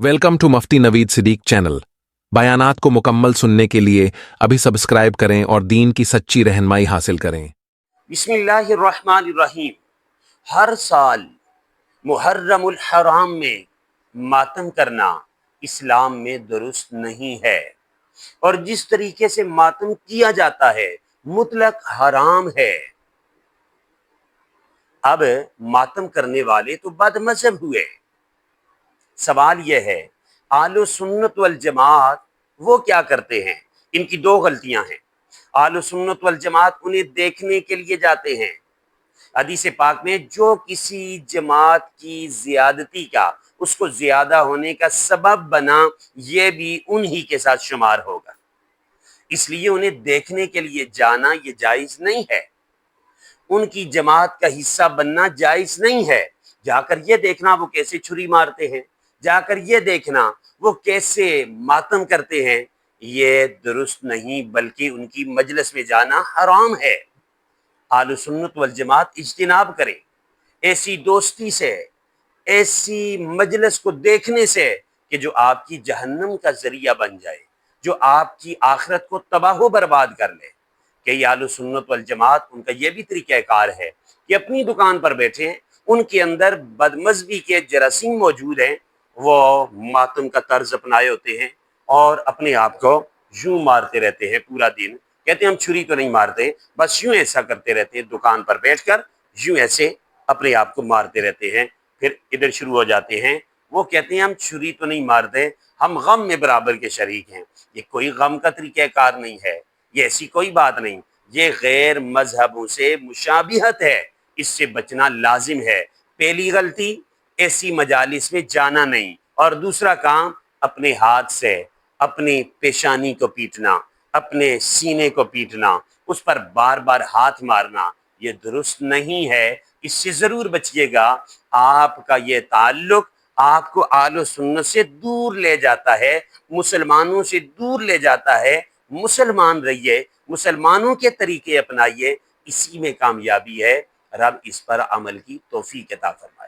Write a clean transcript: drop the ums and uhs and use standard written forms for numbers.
Welcome to Mufti Naveed Siddique channel. बयानात को मुकम्मल सुनने के लिए अभी सब्सक्राइब करें और दीन की सच्ची रहनुमाई हासिल करें। बिस्मिल्लाहिर्रहमानिर्रहीम। हर साल मुहर्रमुल हराम में मातम करना इस्लाम में दुरुस्त नहीं है, और जिस तरीके से मातम किया जाता है मुतलक हराम है। अब मातम करने वाले तो बदमज़हब हुए। सवाल यह है, आलो सुन्नत वल जमात वो क्या करते हैं? इनकी दो गलतियां हैं। आलो सुन्नत वल जमात उन्हें देखने के लिए जाते हैं। हदीस पाक में जो किसी जमात की ज़ियादती का उसको ज़्यादा होने का सबब बना, ये भी उन्हीं के साथ शुमार होगा। इसलिए उन्हें देखने के लिए जाना ये जायज़ नहीं है। उनकी जमात का हिस्सा बनना जायज़ नहीं है। जाकर ये देखना वो कैसे छुरी मारते हैं, जाकर ये देखना वो कैसे मातम करते हैं, ये दुरुस्त नहीं, बल्कि उनकी मजलिस में जाना हराम है। आलु सुन्नत वल जमात इज्तिनाब करें ऐसी दोस्ती से, ऐसी मजलिस को देखने से कि जो आपकी जहन्नम का जरिया बन जाए, जो आपकी आखिरत को तबाह बर्बाद कर ले। कई आलु सुन्नत वल जमात उनका यह भी तरीक़ाकार है कि अपनी दुकान पर बैठे हैं, उनके अंदर बदमज़गी के जरासीम मौजूद हैं, वो मातम का तर्ज अपनाए होते हैं और अपने आप को यूं मारते रहते हैं पूरा दिन। कहते हैं हम छुरी तो नहीं मारते, बस यूं ऐसा करते रहते हैं, दुकान पर बैठकर यूं ऐसे अपने आप को मारते रहते हैं। फिर इधर शुरू हो जाते हैं, वो कहते हैं हम छुरी तो नहीं मारते, हम गम में बराबर के शरीक हैं। ये कोई गम का तरीक़ाकार नहीं है, ये ऐसी कोई बात नहीं, ये गैर मजहबों से मुशाबिहत है, इससे बचना लाजिम है। पहली गलती ऐसी मजालिस में जाना नहीं, और दूसरा काम अपने हाथ से अपनी पेशानी को पीटना, अपने सीने को पीटना, उस पर बार बार हाथ मारना, ये दुरुस्त नहीं है। इससे ज़रूर बचिएगा। आपका ये ताल्लुक आपको आलो सुन्नत से दूर ले जाता है, मुसलमानों से दूर ले जाता है। मुसलमान रहिए, मुसलमानों के तरीके अपनाइए, इसी में कामयाबी है। रब इस पर अमल की तौफीक अता फरमाए।